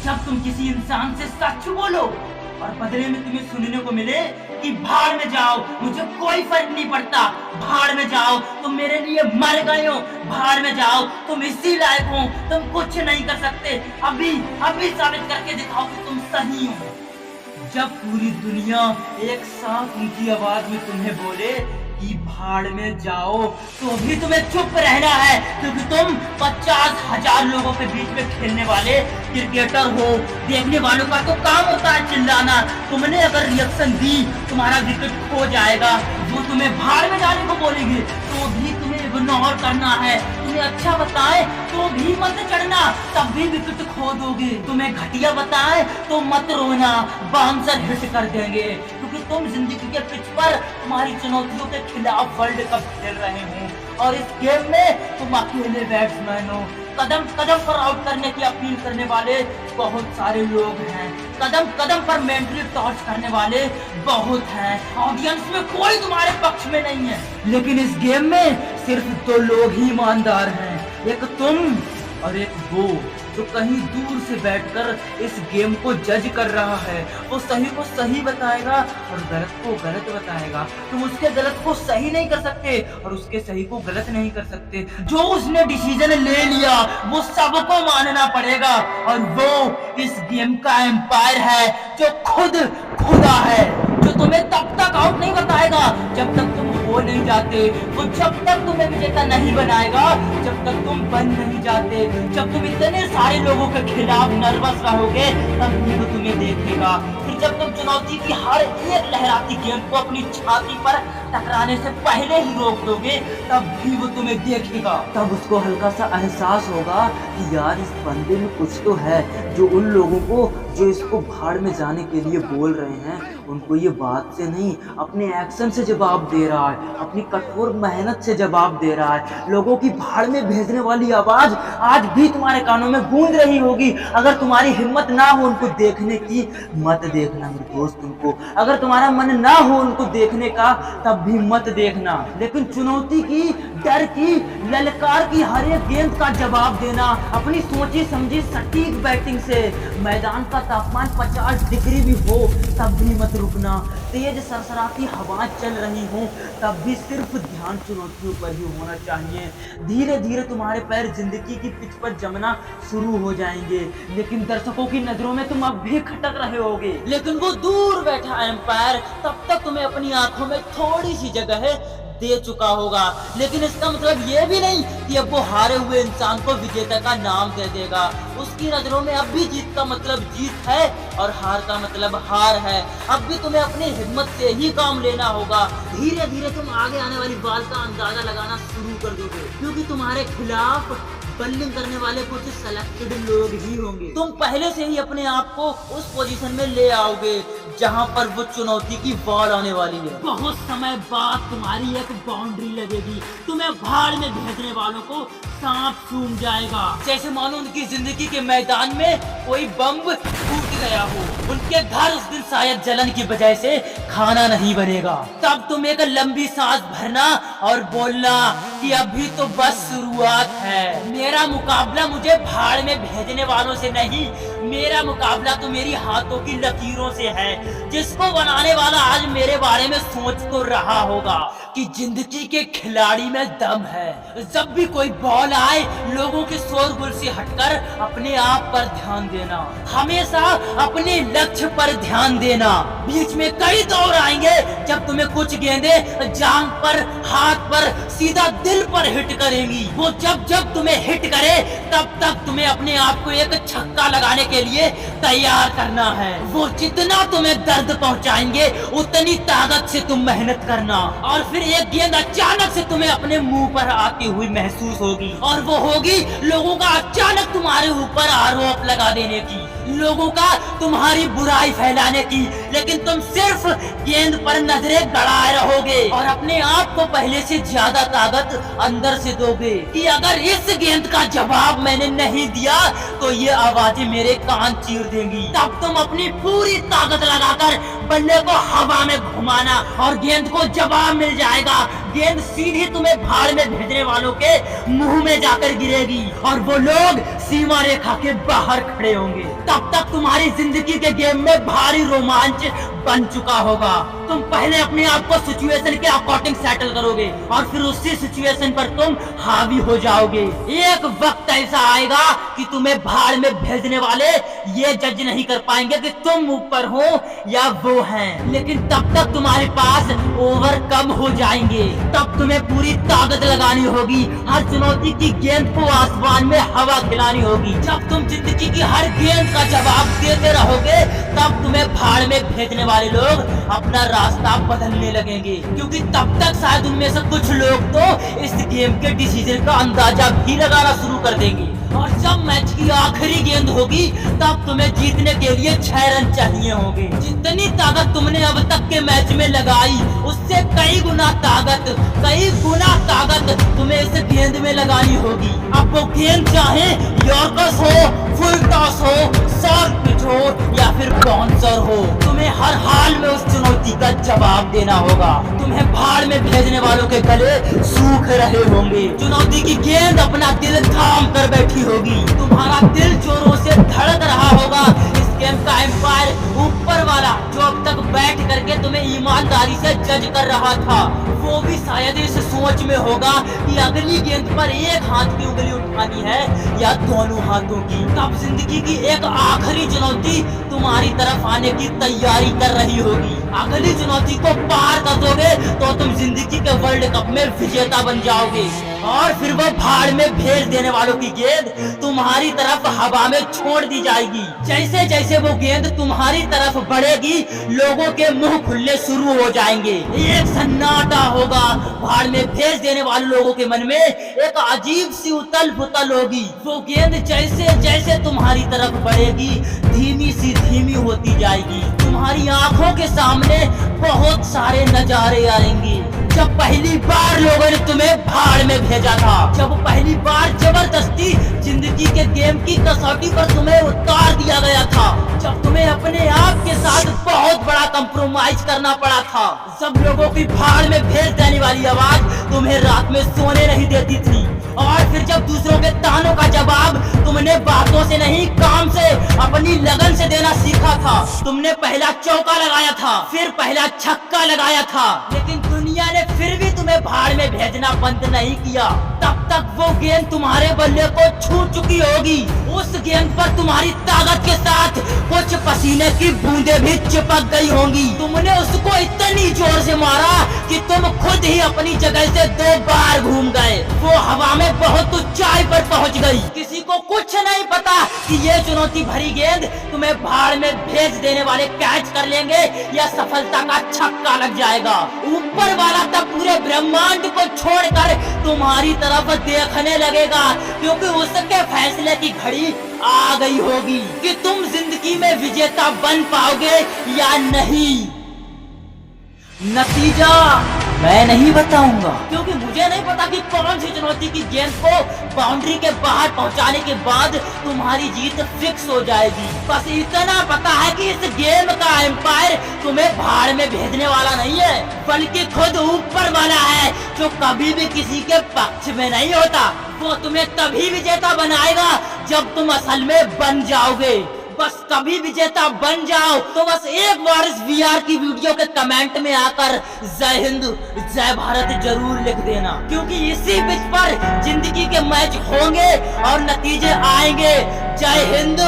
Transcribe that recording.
जब तुम किसी इंसान से सच बोलो और बदले में तुम्हें सुनने को मिले कि भाड़ में जाओ, मुझे कोई फर्क नहीं पड़ता, भाड़ में जाओ, तुम मेरे लिए मर गए हो, भाड़ में जाओ, तुम इसी लायक हो, तुम कुछ नहीं कर सकते, अभी अभी साबित करके दिखाओ कि तुम सही हो। जब पूरी दुनिया एक साथ ऊंची आवाज में तुम्हें बोले कि भाड़ में जाओ, तो भी तुम्हें चुप रहना है, क्योंकि तुम 50,000 लोगों के बीच में खेलने वाले क्रिकेटर हो। देखने वालों का तो काम होता है चिल्लाना, तुमने अगर रिएक्शन दी तुम्हारा विकेट खो जाएगा। वो तुम्हें भाड़ में जाने को बोलेंगे तो भी तुम्हें इग्नोर करना है, तुम्हें अच्छा बताए तो भी मत चढ़ना, तब भी विकेट खो दोगे। तुम्हें घटिया बताए तो मत रोना, बाउंसर हिट कर देंगे, क्योंकि तुम जिंदगी के पिच पर तुम्हारी चुनौतियों के खिलाफ वर्ल्ड कप खेल रहे हो और इस गेम में तुम अकेले बैट्समैन हो। कदम कदम पर आउट करने की अपील करने वाले बहुत सारे लोग हैं, कदम कदम पर मेंटली टॉर्च करने वाले बहुत हैं, ऑडियंस में कोई तुम्हारे पक्ष में नहीं है, लेकिन इस गेम में सिर्फ 2 लोग ही ईमानदार हैं, एक तुम और एक वो जो कहीं दूर से बैठकर इस गेम को जज कर रहा है। वो सही को सही बताएगा और गलत को गलत बताएगा। तुम उसके गलत को सही नहीं कर सकते और उसके सही को गलत नहीं कर सकते। जो उसने डिसीजन ले लिया वो सबको मानना पड़ेगा, और वो इस गेम का एम्पायर है जो खुद खुदा है, जो तुम्हें तब तक आउट नहीं बताएगा जब तक तुम हो नहीं जाते, वो जब तक तुम्हें विजेता नहीं बनाएगा जब तक तुम बन नहीं जाते। जब तुम इतने सारे लोगों के खिलाफ नर्वस रहोगे तब भी वो तुम्हें देखेगा। फिर जब तुम चुनौती की हर एक लहराती गेंद को अपनी छाती पर टकराने से पहले ही रोक दोगे तब भी वो तुम्हें देखेगा। तब उसको हल्का सा एहसास होगा कि यार इस बंदे में कुछ तो है, जो उन लोगों को जो इसको भाड़ में जाने के लिए बोल रहे हैं उनको ये बात से नहीं अपने एक्शन से जवाब दे रहा है, अपनी कठोर मेहनत से जवाब दे रहा है। लोगों की भाड़ में भेजने वाली आवाज आज भी तुम्हारे कानों में गूंज रही होगी। अगर तुम्हारी हिम्मत ना हो उनको देखने की, मत देखना मेरे दोस्त उनको। अगर तुम्हारा मन ना हो उनको देखने का तब भी मत देखना, लेकिन चुनौती की, डर की, ललकार की हर एक गेंद का जवाब देना अपनी सोची समझी सटीक बैटिंग से। मैदान का तापमान 50 डिग्री भी हो तब भी मत रुकना, तेज सरसराती हवाएं चल रही हो तब भी सिर्फ ध्यान चुनौतियों पर ही होना चाहिए। धीरे धीरे तुम्हारे पैर जिंदगी की पिच पर जमना शुरू हो जाएंगे, लेकिन दर्शकों की नजरों में तुम अब भी खटक रहे होगे। लेकिन वो दूर बैठा एम्पायर तब तक तुम्हें अपनी आंखों में थोड़ी सी जगह दे चुका होगा, लेकिन इसका मतलब ये भी नहीं कि अब वो हारे हुए इंसान को विजेता का नाम दे देगा। उसकी नजरों में अब भी जीत का मतलब जीत है और हार का मतलब हार है। अब भी तुम्हें अपनी हिम्मत से ही काम लेना होगा। धीरे धीरे तुम आगे आने वाली बाल का अंदाजा लगाना शुरू कर दोगे, क्योंकि तुम्हारे खिलाफ बल्लिंग करने वाले कुछ सेलेक्टेड लोग ही होंगे। तुम पहले से ही अपने आप को उस पोजीशन में ले आओगे जहां पर वो चुनौती की बॉल आने वाली है। बहुत समय बाद तुम्हारी एक बाउंड्री लगेगी, तुम्हें भाड़ में भेजने वालों को सांप सूंघ जाएगा, जैसे मानो उनकी जिंदगी के मैदान में कोई बम फूट गया हो। उनके घर उस दिन शायद जलन की वजह से खाना नहीं बनेगा। तब तुम एक लंबी सांस भरना और बोलना कि अभी तो बस शुरुआत है। मेरा मुकाबला मुझे भाड़ में भेजने वालों से नहीं, मेरा मुकाबला तो मेरी हाथों की लकीरों से है, जिसको बनाने वाला आज मेरे बारे में सोच तो रहा होगा कि जिंदगी के खिलाड़ी में दम है। जब भी कोई बॉल आए लोगों के शोरगुल से हटकर अपने आप पर ध्यान देना, हमेशा अपने लक्ष्य पर ध्यान देना। बीच में कई दौर आएंगे जब तुम्हें कुछ गेंदें जांग पर, हाथ पर, सीधा दिल पर हिट करेंगी। वो जब जब तुम्हें हिट करे तब तक तुम्हें अपने आप को एक छक्का लगाने के लिए तैयार करना है। वो जितना तुम्हें दर्द पहुंचाएंगे उतनी ताकत से तुम मेहनत करना, और फिर एक गेंद अचानक से तुम्हें अपने मुंह पर आती हुई महसूस होगी, और वो होगी लोगों का अचानक तुम्हारे ऊपर आरोप लगा देने की, लोगों का तुम्हारी बुराई फैलाने की, लेकिन तुम सिर्फ गेंद पर नजरें गड़ाए रहोगे और अपने आप को पहले से ज्यादा ताकत अंदर से दोगे कि अगर इस गेंद का जवाब मैंने नहीं दिया तो ये आवाजें मेरे कान चीर देंगी। तब तुम अपनी पूरी ताकत लगाकर बल्ले को हवा में घुमाना और गेंद को जवाब मिल जाएगा। गेंद सीधी तुम्हें भाड़ में भेजने वालों के मुंह में जाकर गिरेगी और वो लोग सीमा रेखा के बाहर खड़े होंगे। तब तक तुम्हारी जिंदगी के गेम में भारी रोमांच बन चुका होगा। तुम पहले अपने आप को सिचुएशन के अकॉर्डिंग सेटल करोगे और फिर उसी सिचुएशन पर तुम हावी हो जाओगे। एक वक्त ऐसा आएगा कि तुम्हें भाड़ में भेजने वाले ये जज नहीं कर पाएंगे कि तुम ऊपर हो या वो हैं, लेकिन तब तक तुम्हारे पास ओवरकम हो जाएंगे। तब तुम्हें पूरी ताकत लगानी होगी, हर चुनौती की गेंद को आसमान में हवा खिलानी होगी। जब तुम जिंदगी की हर गेंद का जवाब देते रहोगे तब तुम्हें भाड़ में भेजने वाले लोग अपना रास्ता बदलने लगेंगे, क्योंकि तब तक शायद उनमें से कुछ लोग तो इस गेम के डिसीजन का अंदाजा भी लगाना शुरू कर देंगे। और जब मैच की आखिरी गेंद होगी तब तुम्हें जीतने के लिए 6 रन चाहिए होंगे। जितनी ताकत तुमने अब तक के मैच में लगाई उससे कई गुना ताकत तुम्हें इस गेंद में लगानी होगी। अब वो गेंद चाहे यॉर्कर्स हो, फुल टॉस हो, शॉर्ट पिच हो या फिर बाउंसर हो, तुम्हें हर हाल में उस चुनौती का जवाब देना होगा। तुम्हें भाड़ में भेजने वालों के गले सूख रहे होंगे। चुनौती की गेंद अपना दिल थाम कर बैठी होगी। तुम्हारा दिल जोरों से धड़क रहा होगा। इस गेम का एम्पायर ऊपर वाला जो अब तक बैठ करके तुम्हें ईमानदारी से जज कर रहा था, वो भी शायद इस सोच में होगा कि अगली गेंद पर एक हाथ की उंगली उठानी है या दोनों हाथों की। तब जिंदगी की एक आखिरी चुनौती तुम्हारी तरफ आने की तैयारी कर रही होगी। अगली चुनौती को पार कर दोगे तो तुम जिंदगी के वर्ल्ड कप में विजेता बन जाओगे और फिर वो भाड़ में भेज देने वालों की गेंद तुम्हारी तरफ हवा में छोड़ दी जाएगी। जैसे जैसे वो गेंद तुम्हारी तरफ बढ़ेगी लोगों के मुंह खुलने शुरू हो जाएंगे। एक सन्नाटा होगा। भाड़ में भेज देने वाले लोगों के मन में एक अजीब सी उतल पुतल होगी। वो गेंद जैसे जैसे तुम्हारी तरफ बढ़ेगी धीमी होती जाएगी। तुम्हारी आंखों के सामने बहुत सारे नजारे आएंगे। जब पहली बार लोगों ने तुम्हें भाड़ में भेजा था, जब पहली बार जबरदस्ती जिंदगी के गेम की कसौटी पर तुम्हें उतार दिया गया था, जब तुम्हें अपने आप के साथ बहुत बड़ा कंप्रोमाइज करना पड़ा था, सब लोगों की भाड़ में भेज देने वाली आवाज तुम्हें रात में सोने नहीं देती थी। और फिर जब दूसरों के तानों का जवाब तुमने बातों से नहीं काम से अपनी लगन से देना सीखा था। तुमने पहला चौका लगाया था, फिर पहला छक्का लगाया था, लेकिन दुनिया ने फिर भी तुम्हें भाड़ में भेजना बंद नहीं किया। तब तक वो गेंद तुम्हारे बल्ले को छू चुकी होगी। उस गेंद पर तुम्हारी ताकत के साथ कुछ पसीने की बूंदें भी चिपक गई होंगी। तुमने उसको इतनी जोर से मारा कि तुम खुद ही अपनी जगह से 2 बार घूम गए। वो हवा में बहुत ऊंचाई पर पहुंच गई। किसी को कुछ नहीं पता कि ये चुनौती भरी गेंद तुम्हें भाड़ में भेज देने वाले कैच कर लेंगे या सफलता का छक्का लग जाएगा। ऊपर वाला तब पूरे ब्रह्मांड को छोड़कर तुम्हारी तरफ देखने लगेगा, क्योंकि उसके फैसले की घड़ी आ गई होगी कि तुम जिंदगी में विजेता बन पाओगे या नहीं। नतीजा मैं नहीं बताऊंगा, क्योंकि मुझे नहीं पता कि कौन सी चुनौती की गेंद को बाउंड्री के बाहर पहुंचाने के बाद तुम्हारी जीत फिक्स हो जाएगी। बस इतना पता है कि इस गेम का एम्पायर तुम्हें भाड़ में भेजने वाला नहीं है, बल्कि खुद ऊपर वाला है, जो कभी भी किसी के पक्ष में नहीं होता। वो तुम्हें तभी विजेता बनाएगा जब तुम असल में बन जाओगे। बस कभी विजेता बन जाओ तो बस एक बार इस VR की वीडियो के कमेंट में आकर जय हिंद जय भारत जरूर लिख देना, क्योंकि इसी पिच पर जिंदगी के मैच होंगे और नतीजे आएंगे। जय हिंद